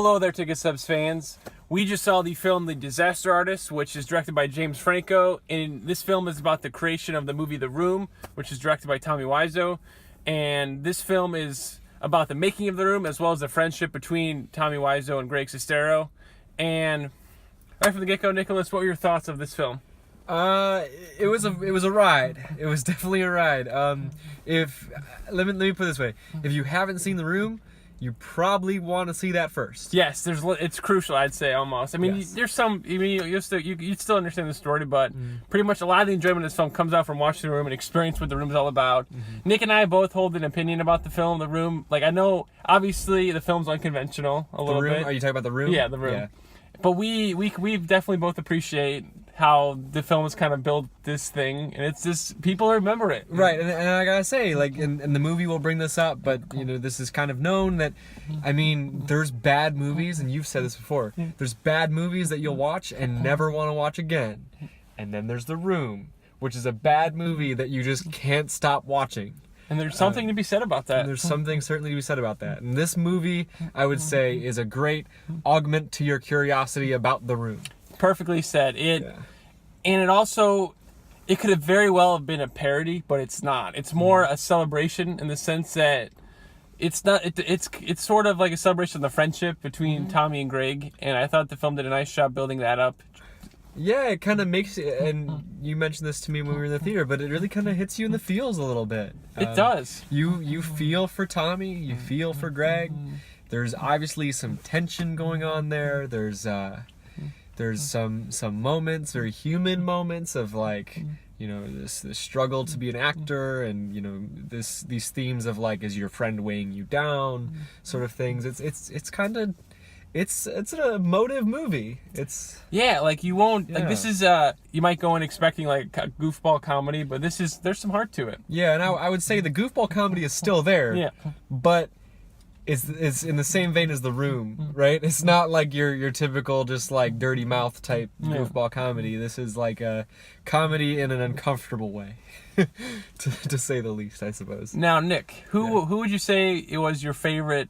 hello there, Ticket Subs fans. We just saw the film The Disaster Artist, which is directed by James Franco. And this film is about the creation of the movie The Room, which is directed by Tommy Wiseau. And this film is about the making of The Room, as well as the friendship between Tommy Wiseau and Greg Sestero. And right from the get-go, Nicholas, what were your thoughts of this film? It was a ride. It was definitely a ride. Let me put it this way: if you haven't seen The Room, you probably want to see that first. Yes, it's crucial, I'd say, almost. I mean, Yes. there's some, I mean, you'd still understand the story, but pretty much a lot of the enjoyment of this film comes out from watching The Room and experience what The Room is all about. Nick and I both hold an opinion about the film, The Room. Like, I know, obviously, the film's unconventional a little bit. Are you talking about The Room? Yeah, The Room. Yeah. But we definitely both appreciate how the film has kind of built this thing, and it's just, people remember it. Right, and I gotta say, like, and the movie will bring this up, but, you know, this is kind of known that, I mean, there's bad movies, and you've said this before, there's bad movies that you'll watch and never want to watch again. And then there's The Room, which is a bad movie that you just can't stop watching. And there's something to be said about that. And there's something certainly to be said about that. And this movie, I would say, is a great augment to your curiosity about The Room. Perfectly said. And it also, it could have very well have been a parody, but it's not. It's more a celebration in the sense that it's not. It's sort of like a celebration of the friendship between Tommy and Greg, and I thought the film did a nice job building that up. Yeah, it kind of makes it, and you mentioned this to me when we were in the theater, but it really kind of hits you in the feels a little bit. It does. You feel for Tommy, you feel for Greg. There's obviously some tension going on there. There's some moments, very human moments of, like, you know, this struggle to be an actor, and, you know, these themes of, like, is your friend weighing you down, sort of things. It's kind of, it's an emotive movie. Like, you won't, like, this is you might go in expecting like a goofball comedy, but there's some heart to it. Yeah, and I would say the goofball comedy is still there. Yeah. But it's in the same vein as The Room, right? It's not like your typical just like dirty mouth type goofball comedy. This is like a comedy in an uncomfortable way, to say the least, I suppose. Now, Nick, who would you say it was your favorite?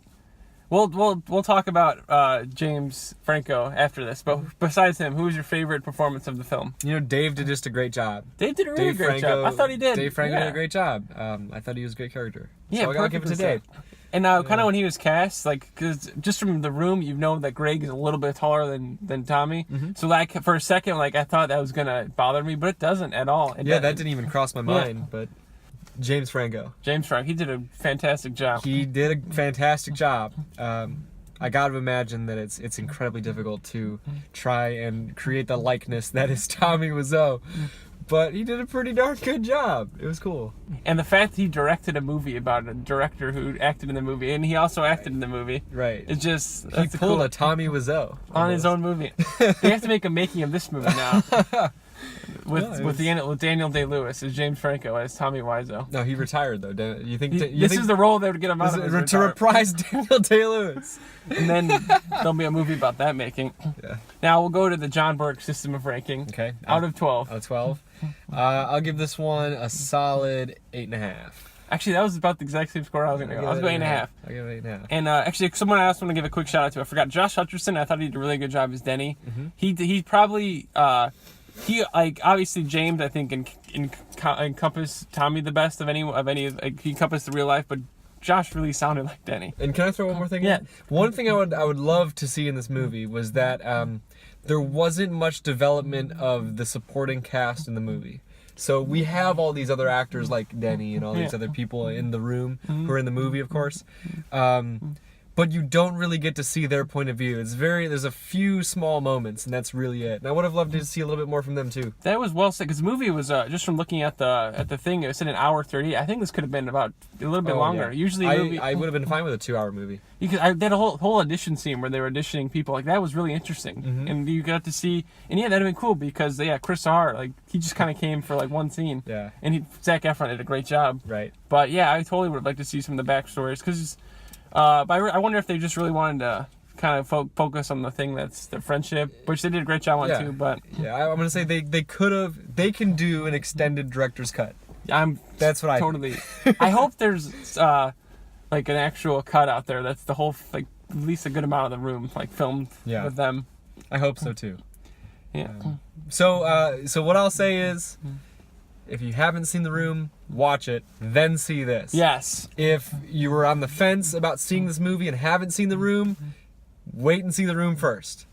We'll talk about James Franco after this, but besides him, who was your favorite performance of the film? You know, Dave did just a great job. Dave did a really great job. I thought he did. Dave Franco did a great job. I thought he was a great character. Yeah, so I'll give it to Dave. And now, kind of when he was cast, like, because just from The Room, you know that Greg is a little bit taller than Tommy. So, like, for a second, like, I thought that was gonna bother me, but it doesn't at all. That didn't even cross my mind. But James Franco, he did a fantastic job. I got to imagine that it's incredibly difficult to try and create the likeness that is Tommy Wiseau. But he did a pretty darn good job. It was cool. And the fact that he directed a movie about a director who acted in the movie, and he also acted in the movie. Right. It's just... He pulled a Tommy Wiseau. On his own movie. They have to make a making of this movie now. With Daniel Day-Lewis as James Franco as Tommy Wiseau. No, he retired, though. You think this is the role they would get him out of? To reprise Daniel Day-Lewis. And then there'll be a movie about that making. Yeah. Now we'll go to the John Burke system of ranking. Okay. Out of 12. Out of 12. I'll give this one a solid 8.5. Actually, that was about the exact same score I was going to go. I was going 8.5. I'll give it 8.5. And actually, someone I also want to give a quick shout out to. I forgot Josh Hutcherson. I thought he did a really good job as Denny. He probably he, like, obviously James, I think encompassed Tommy the best of any he encompassed the real life, but Josh really sounded like Denny. And can I throw one more thing in? One thing I would love to see in this movie was that there wasn't much development of the supporting cast in the movie. So we have all these other actors like Denny and all these other people in The Room who are in the movie, of course. But you don't really get to see their point of view. There's a few small moments, and that's really it. And I would have loved to see a little bit more from them too. That was well said, because the movie was just from looking at the thing, it said an hour 30. I think this could have been about a little bit longer. Yeah. Usually, I would have been fine with a 2-hour movie. Because they had a whole audition scene where they were auditioning people. Like, that was really interesting, and you got to see. And that'd have been cool because Chris R, like, he just kind of came for like one scene. Yeah. And Zac Efron did a great job. Right. But yeah, I totally would like to see some of the backstories, because. But I wonder if they just really wanted to kind of focus on the thing that's the friendship, which they did a great job on too. But I'm gonna say they can do an extended director's cut. That's what I totally. I hope there's like an actual cut out there that's the whole, like, at least a good amount of the room like filmed Yeah. with them. I hope so too. Yeah. So what I'll say is, if you haven't seen The Room, watch it, then see this. Yes. If you were on the fence about seeing this movie and haven't seen The Room, wait and see The Room first.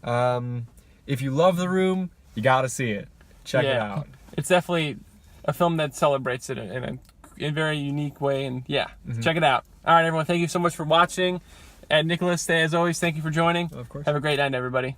If you love The Room, you gotta see it. Check it out. It's definitely a film that celebrates it in a very unique way, and check it out. All right, everyone, thank you so much for watching. And Nicholas, as always, thank you for joining. Of course. Have a great night, everybody.